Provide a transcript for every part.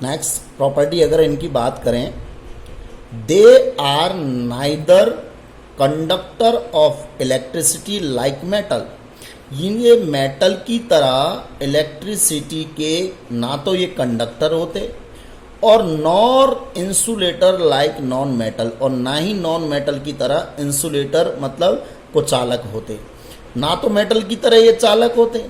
Next property अगर इनकी बात करें, they are neither conductor of electricity like metal. ये मेटल की तरह इलेक्ट्रिसिटी के ना तो ये कंडक्टर होते और nor insulator like non metal, और ना ही नॉन मेटल की तरह इंसुलेटर मतलब को चालक होते। ना तो मेटल की तरह ये चालक होते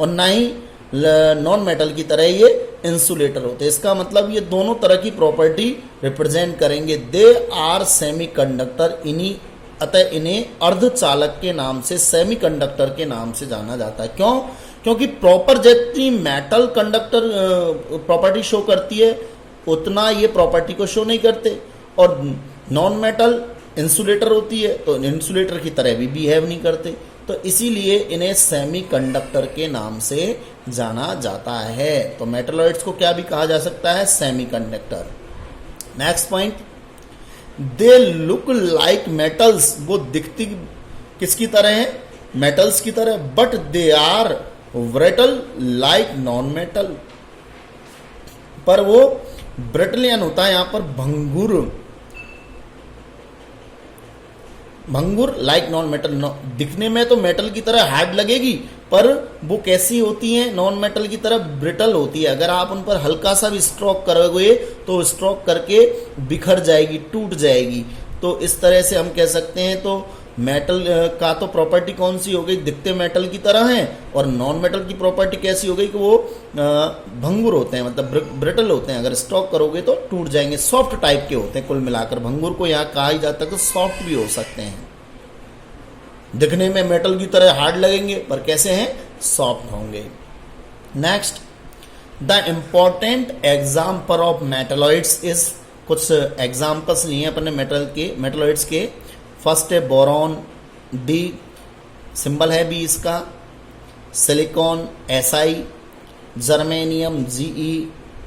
और ना ही नॉन मेटल की तरह ये इंसुलेटर होते। इसका मतलब ये दोनों तरह की प्रॉपर्टी रिप्रेजेंट करेंगे। दे आर सेमीकंडक्टर, अतः इन्हें अर्धचालक के नाम से, सेमीकंडक्टर के नाम से जाना जाता है। क्यों? क्योंकि प्रॉपर जितनी मेटल कंडक्टर प्रॉपर्टी शो करती है उतना ये प्रॉपर्टी को शो नहीं करते, और नॉन मेटल इंसुलेटर होती है तो इंसुलेटर की तरह भी बिहेव नहीं करते, तो इसीलिए इन्हें सेमीकंडक्टर के नाम से जाना जाता है। तो मेटलॉइड्स को क्या भी कहा जा सकता है? Semiconductor. Next point, they look like metals, वो दिखती किसकी तरह है? मेटल्स की तरह, but they are brittle like non metal, पर वो ब्रिटलियन होता है, यहां पर भंगुर लाइक नॉन मेटल। दिखने में तो मेटल की तरह हार्ड लगेगी, पर वो कैसी होती है? नॉन मेटल की तरह ब्रिटल होती है। अगर आप उन पर हल्का सा भी स्ट्रोक करोगे तो स्ट्रोक करके बिखर जाएगी, टूट जाएगी। तो इस तरह से हम कह सकते हैं, तो मेटल का तो प्रॉपर्टी कौन सी हो गई? दिखते मेटल की तरह है, और नॉन मेटल की प्रॉपर्टी कैसी हो गई कि वो भंगुर होते हैं, मतलब ब्रिटल होते हैं। अगर स्ट्रोक करोगे तो टूट जाएंगे, सॉफ्ट टाइप के होते हैं। कुल मिलाकर भंगुर को यहाँ कहा ही जाता है कि सॉफ्ट भी हो सकते हैं। दिखने में मेटल की तरह हार्ड लगेंगे, पर कैसे हैं? सॉफ्ट होंगे। Next, the important example of metalloids is, कुछ एग्जाम्पल्स लिए अपने मेटलॉइड्स के। फर्स्ट है बोरॉन, डी सिंबल है बी इसका, silicon SI, germanium GE,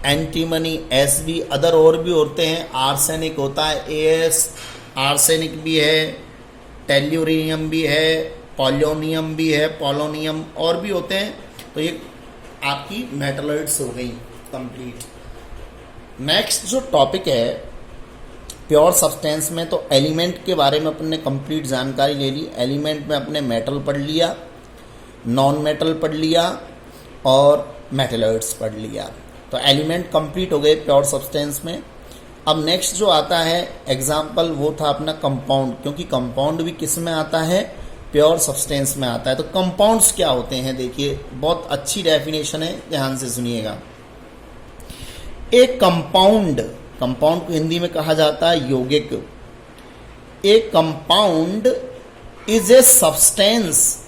antimony SB, other और भी होते हैं। आर्सेनिक होता है AS, आर्सेनिक भी है, टेल्यूरियम भी है, पोलोनियम भी है, पोलोनियम और भी होते हैं। तो ये आपकी मेटलॉइड्स हो गई कंप्लीट। नेक्स्ट जो टॉपिक है प्योर सब्सटेंस में, तो एलिमेंट के बारे में अपने कंप्लीट जानकारी ले ली। एलिमेंट में अपने मेटल पढ़ लिया, नॉन मेटल पढ़ लिया और मेटलॉइड्स पढ़ लिया। तो एलिमेंट कंप्लीट हो गए प्योर सब्सटेंस में। अब नेक्स्ट जो आता है एग्जाम्पल, वो था अपना कंपाउंड, क्योंकि कंपाउंड भी किस में आता है? प्योर सब्सटेंस में आता है। तो कंपाउंड्स क्या होते हैं? देखिए, बहुत अच्छी डेफिनेशन है, ध्यान से सुनिएगा। एक कंपाउंड को हिंदी में कहा जाता है यौगिक। ए कंपाउंड इज ए सब्सटेंस,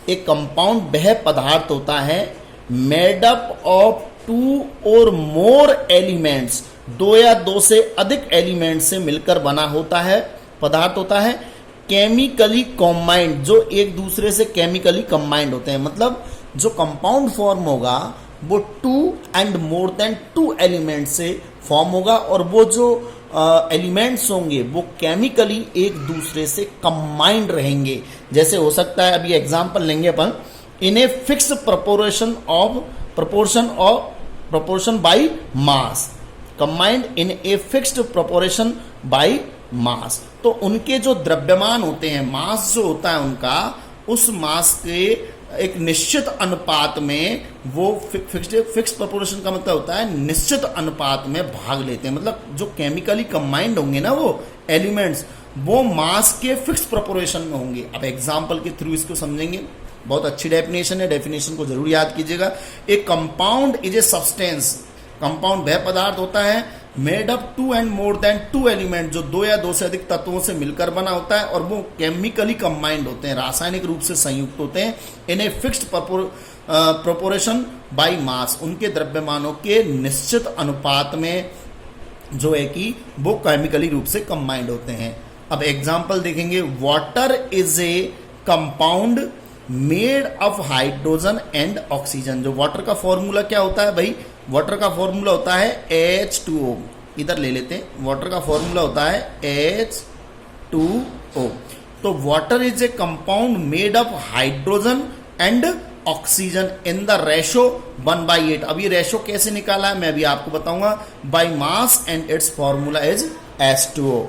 एक कंपाउंड वह पदार्थ होता है मेड अप ऑफ 2 और मोर एलिमेंट्स, 2 या 2 से अधिक एलिमेंट से मिलकर बना होता है, पदार्थ होता है। केमिकली कॉम्बाइंड, जो एक दूसरे से केमिकली कॉम्बाइंड होते हैं, मतलब जो कंपाउंड फॉर्म होगा वो 2 एंड मोर देन 2 एलिमेंट से फॉर्म होगा, और वो जो एलिमेंट्स होंगे वो केमिकली एक दूसरे से कंबाइंड रहेंगे। जैसे हो सकता है, अभी एग्जांपल लेंगे अपन, in a fix proportion by mass, combined in a fixed proportion by mass. तो उनके जो द्रव्यमान होते हैं, मास जो होता है उनका, उस मास के एक निश्चित अनुपात में वो फिक्स प्रोपोर्शन का मतलब होता है निश्चित अनुपात में भाग लेते हैं। मतलब जो केमिकली कंबाइंड होंगे ना वो एलिमेंट्स, वो मास के फिक्स प्रोपोर्शन में होंगे। अब एग्जांपल के थ्रू इसको समझेंगे। बहुत अच्छी डेफिनेशन है, डेफिनेशन को जरूर याद कीजिएगा। एक compound is a substance, compound वह पदार्थ होता है made up 2 and more than 2 element, जो 2 या 2 से अधिक तत्वों से मिलकर बना होता है, और वो केमिकली कंबाइंड होते हैं, रासायनिक रूप से संयुक्त होते हैं। In a fixed proportion by mass, उनके द्रव्यमानों के निश्चित अनुपात में जो है कि वो केमिकली रूप से कंबाइंड होते हैं। अब एग्जांपल देखेंगे। Water is a compound made of hydrogen and oxygen. जो वाटर का फॉर्मूला क्या होता है भाई? वाटर का फॉर्मूला होता है H2O। इधर ले लेते हैं, वाटर का फॉर्मूला होता है H2O। तो water is a compound made of hydrogen and oxygen in the ratio 1/8। अब ये रेशो कैसे निकाला है मैं भी आपको बताऊंगा, by mass and it's formula is H2O।